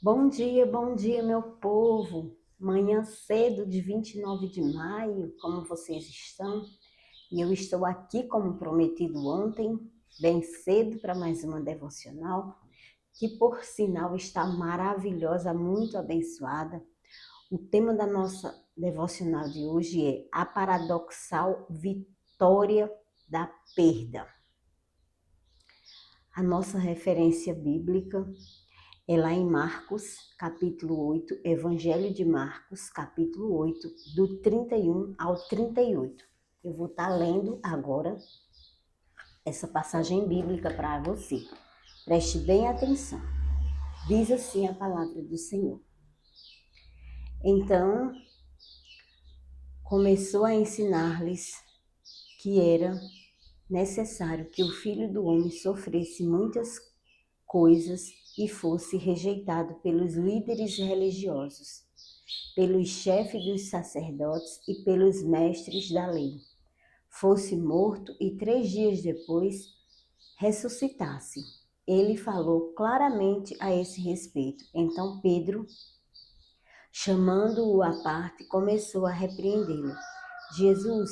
Bom dia, meu povo. Manhã cedo de 29 de maio, como vocês estão? E eu estou aqui, como prometido ontem, bem cedo para mais uma devocional, que por sinal está maravilhosa, muito abençoada. O tema da nossa devocional de hoje é a paradoxal vitória da perda. A nossa referência bíblica é lá em Marcos, capítulo 8, Evangelho de Marcos, capítulo 8, do 31 ao 38. Eu vou estar lendo agora essa passagem bíblica para você. Preste bem atenção. Diz assim a palavra do Senhor. Então, começou a ensinar-lhes que era necessário que o Filho do Homem sofresse muitas coisas e fosse rejeitado pelos líderes religiosos, pelos chefes dos sacerdotes e pelos mestres da lei, fosse morto e 3 dias depois ressuscitasse. Ele falou claramente a esse respeito. Então Pedro, chamando-o à parte, começou a repreendê-lo. Jesus,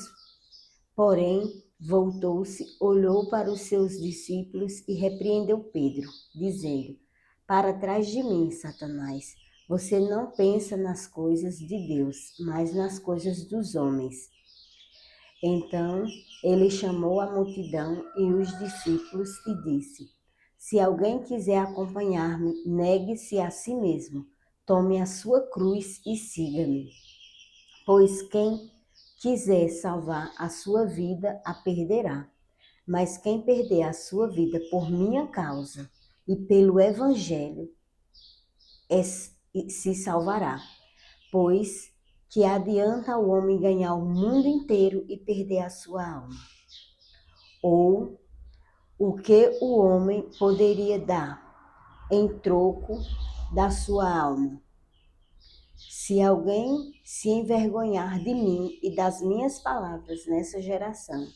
porém, voltou-se, olhou para os seus discípulos e repreendeu Pedro, dizendo: Para trás de mim, Satanás, você não pensa nas coisas de Deus, mas nas coisas dos homens. Então ele chamou a multidão e os discípulos e disse: Se alguém quiser acompanhar-me, negue-se a si mesmo, tome a sua cruz e siga-me. Pois quem quiser salvar a sua vida, a perderá. Mas quem perder a sua vida por minha causa e pelo Evangelho, se salvará. Pois que adianta o homem ganhar o mundo inteiro e perder a sua alma? Ou o que o homem poderia dar em troco da sua alma? Se alguém se envergonhar de mim e das minhas palavras nessa geração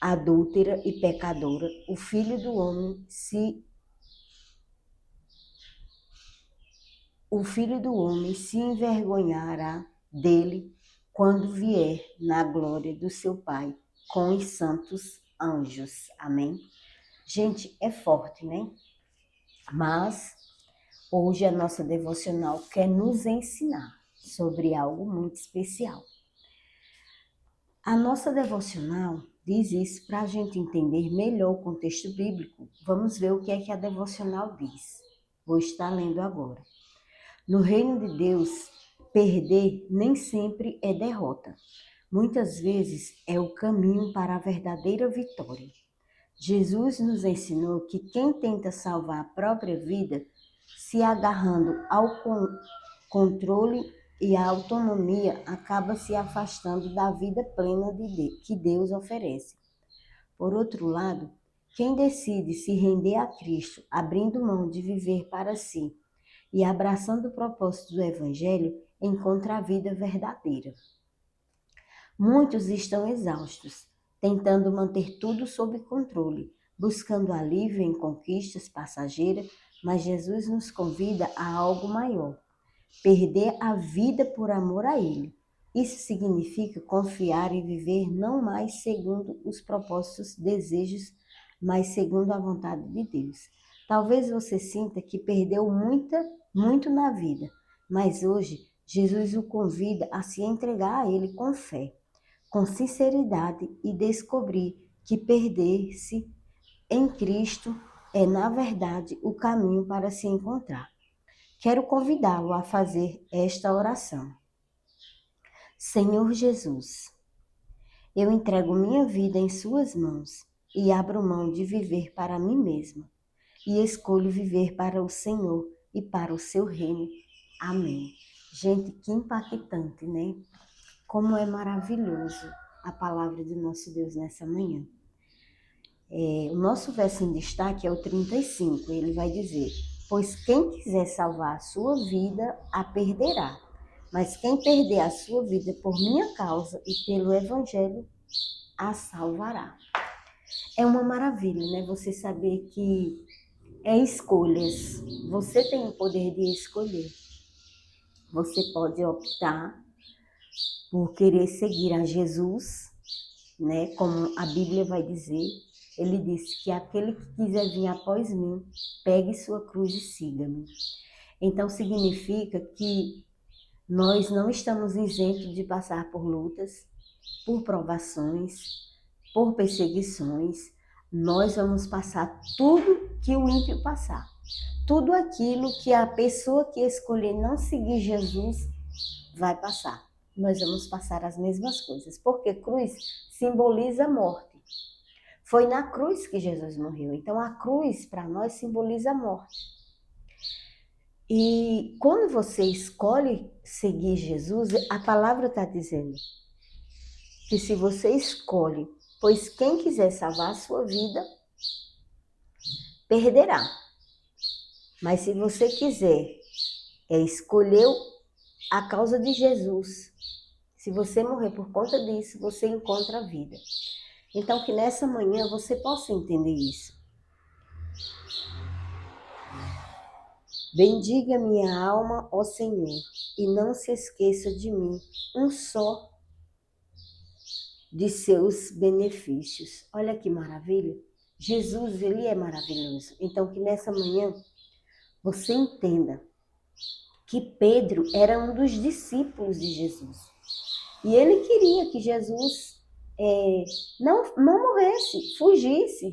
adúltera e pecadora, o Filho do Homem se envergonhará dele quando vier na glória do seu Pai com os santos anjos. Amém? Gente, é forte, né? Mas hoje a nossa devocional quer nos ensinar sobre algo muito especial. A nossa devocional diz isso para a gente entender melhor o contexto bíblico. Vamos ver o que é que a devocional diz. Vou estar lendo agora. No reino de Deus, perder nem sempre é derrota. Muitas vezes é o caminho para a verdadeira vitória. Jesus nos ensinou que quem tenta salvar a própria vida, se agarrando ao controle e à autonomia, acaba se afastando da vida plena que Deus oferece. Por outro lado, quem decide se render a Cristo, abrindo mão de viver para si e abraçando o propósito do Evangelho, encontra a vida verdadeira. Muitos estão exaustos, tentando manter tudo sob controle, buscando alívio em conquistas passageiras, mas Jesus nos convida a algo maior: perder a vida por amor a Ele. Isso significa confiar e viver não mais segundo os propósitos, desejos, mas segundo a vontade de Deus. Talvez você sinta que perdeu muito na vida, mas hoje Jesus o convida a se entregar a Ele com fé, com sinceridade e descobrir que perder-se em Cristo é, na verdade, o caminho para se encontrar. Quero convidá-lo a fazer esta oração. Senhor Jesus, eu entrego minha vida em suas mãos e abro mão de viver para mim mesma e escolho viver para o Senhor e para o seu reino. Amém. Gente, que impactante, né? Como é maravilhoso a palavra de nosso Deus nessa manhã. O nosso verso em destaque é o 35. Ele vai dizer: Pois quem quiser salvar a sua vida, a perderá. Mas quem perder a sua vida por minha causa e pelo Evangelho, a salvará. É uma maravilha, né? Você saber que é escolhas. Você tem o poder de escolher. Você pode optar por querer seguir a Jesus, né? Como a Bíblia vai dizer, ele disse que aquele que quiser vir após mim, pegue sua cruz e siga-me. Então significa que nós não estamos isentos de passar por lutas, por provações, por perseguições. Nós vamos passar tudo que o ímpio passar. Tudo aquilo que a pessoa que escolher não seguir Jesus vai passar. Nós vamos passar as mesmas coisas, porque cruz simboliza a morte. Foi na cruz que Jesus morreu. Então a cruz para nós simboliza a morte. E quando você escolhe seguir Jesus, a palavra está dizendo que se você escolhe, pois quem quiser salvar a sua vida, perderá. Mas se você quiser escolher a causa de Jesus, se você morrer por conta disso, você encontra a vida. Então que nessa manhã você possa entender isso. Bendiga minha alma, ó Senhor, e não se esqueça de mim, um só de seus benefícios. Olha que maravilha. Jesus, ele é maravilhoso. Então que nessa manhã você entenda que Pedro era um dos discípulos de Jesus. E ele queria que Jesus não morresse, fugisse.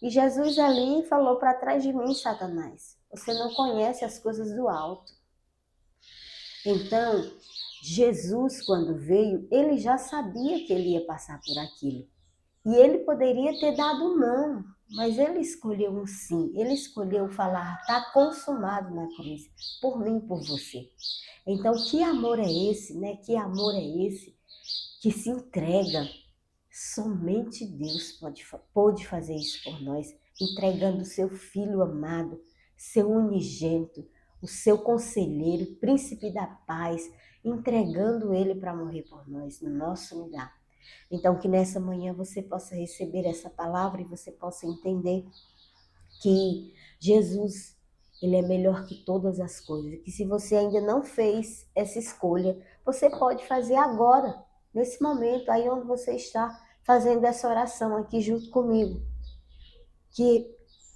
E Jesus ali falou: para trás de mim, Satanás. Você não conhece as coisas do alto. Então, Jesus, quando veio, ele já sabia que ele ia passar por aquilo. E ele poderia ter dado um não, mas ele escolheu um sim. Ele escolheu falar: está consumado na cruz, por mim e por você. Então, que amor é esse, né? Que amor é esse que se entrega? Somente Deus pode fazer isso por nós, entregando o seu Filho amado, seu unigênito, o seu conselheiro, príncipe da paz, entregando ele para morrer por nós, no nosso lugar. Então, que nessa manhã você possa receber essa palavra e você possa entender que Jesus, ele é melhor que todas as coisas. Que se você ainda não fez essa escolha, você pode fazer agora, nesse momento, aí onde você está, fazendo essa oração aqui junto comigo. Que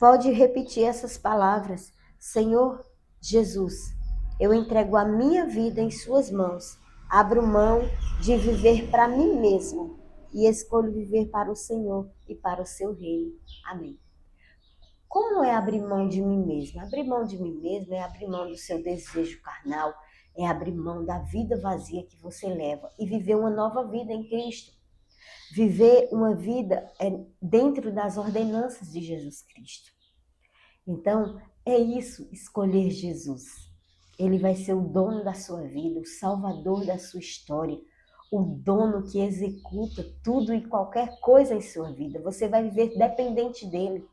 pode repetir essas palavras: Senhor Jesus, eu entrego a minha vida em suas mãos. Abro mão de viver para mim mesmo e escolho viver para o Senhor e para o seu reino. Amém. Como é abrir mão de mim mesmo? Abrir mão de mim mesmo é abrir mão do seu desejo carnal, é abrir mão da vida vazia que você leva e viver uma nova vida em Cristo. Viver uma vida dentro das ordenanças de Jesus Cristo. Então, é isso, escolher Jesus. Ele vai ser o dono da sua vida, o salvador da sua história, o dono que executa tudo e qualquer coisa em sua vida. Você vai viver dependente dele.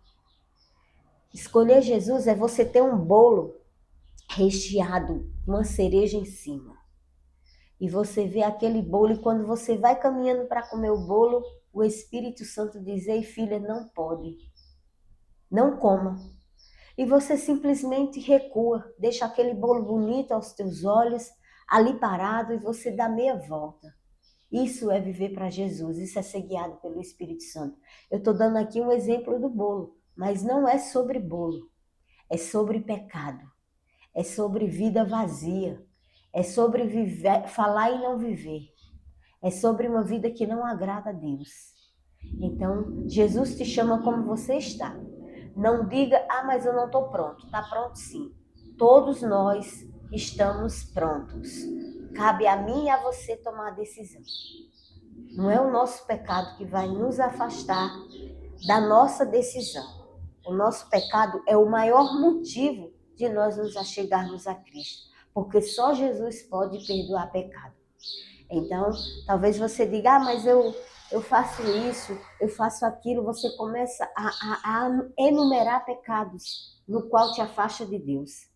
Escolher Jesus é você ter um bolo recheado, uma cereja em cima. E você vê aquele bolo e quando você vai caminhando para comer o bolo, o Espírito Santo diz: ei, filha, não pode. Não coma. E você simplesmente recua, deixa aquele bolo bonito aos teus olhos, ali parado, e você dá meia volta. Isso é viver para Jesus, isso é ser guiado pelo Espírito Santo. Eu estou dando aqui um exemplo do bolo, mas não é sobre bolo, é sobre pecado, é sobre vida vazia, é sobre viver, falar e não viver, é sobre uma vida que não agrada a Deus. Então, Jesus te chama como você está. Não diga: ah, mas eu não estou pronto. Está pronto sim. Todos nós estamos prontos. Cabe a mim e a você tomar a decisão. Não é o nosso pecado que vai nos afastar da nossa decisão. O nosso pecado é o maior motivo de nós nos achegarmos a Cristo. Porque só Jesus pode perdoar pecado. Então, talvez você diga: ah, mas eu faço isso, eu faço aquilo. Você começa a enumerar pecados no qual te afasta de Deus.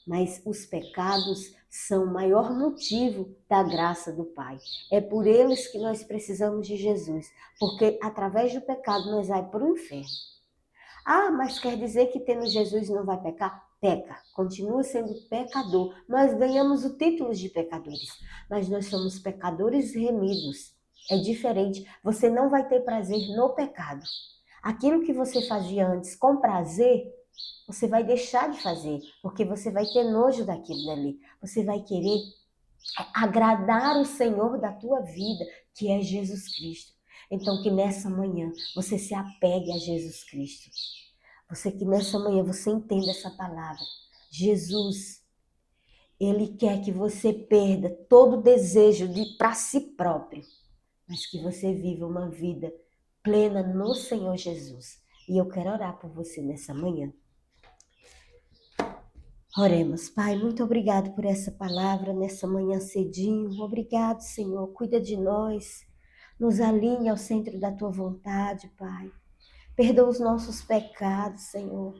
Mas os pecados são o maior motivo da graça do Pai. É por eles que nós precisamos de Jesus, porque através do pecado nós vamos para o inferno. Ah, mas quer dizer que tendo Jesus não vai pecar? Peca, continua sendo pecador. Nós ganhamos o título de pecadores, mas nós somos pecadores remidos. É diferente, você não vai ter prazer no pecado. Aquilo que você fazia antes com prazer, você vai deixar de fazer, porque você vai ter nojo daquilo dali. Você vai querer agradar o Senhor da tua vida, que é Jesus Cristo. Então que nessa manhã você se apegue a Jesus Cristo. Você que nessa manhã você entenda essa palavra. Jesus, Ele quer que você perda todo o desejo para si próprio, mas que você viva uma vida plena no Senhor Jesus. E eu quero orar por você nessa manhã. Oremos. Pai, muito obrigado por essa palavra nessa manhã cedinho. Obrigado, Senhor. Cuida de nós. Nos alinha ao centro da tua vontade, Pai. Perdoa os nossos pecados, Senhor.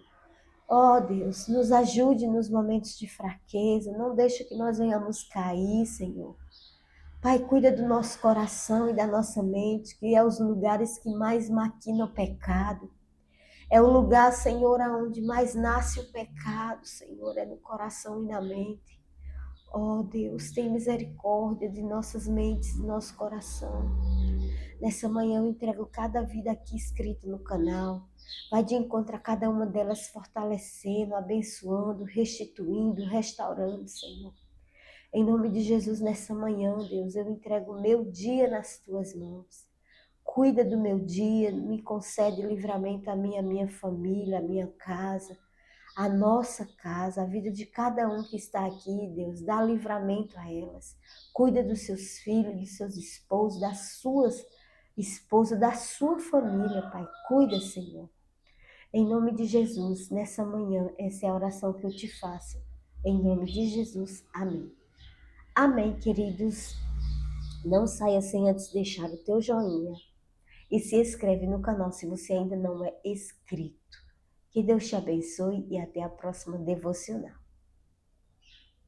Ó Deus, nos ajude nos momentos de fraqueza. Não deixe que nós venhamos cair, Senhor. Pai, cuida do nosso coração e da nossa mente, que é os lugares que mais maquina o pecado. É o lugar, Senhor, onde mais nasce o pecado, Senhor, é no coração e na mente. Ó Deus, tem misericórdia de nossas mentes, de nosso coração. Nessa manhã eu entrego cada vida aqui escrita no canal. Vai de encontro a cada uma delas fortalecendo, abençoando, restituindo, restaurando, Senhor. Em nome de Jesus, nessa manhã, Deus, eu entrego o meu dia nas tuas mãos. Cuida do meu dia, me concede livramento a minha família, a minha casa, a nossa casa, a vida de cada um que está aqui, Deus, dá livramento a elas. Cuida dos seus filhos, dos seus esposos, das suas esposas, da sua família, Pai. Cuida, Senhor. Em nome de Jesus, nessa manhã, essa é a oração que eu te faço. Em nome de Jesus, amém. Amém, queridos. Não saia sem antes deixar o teu joinha. E se inscreve no canal se você ainda não é inscrito. Que Deus te abençoe e até a próxima devocional.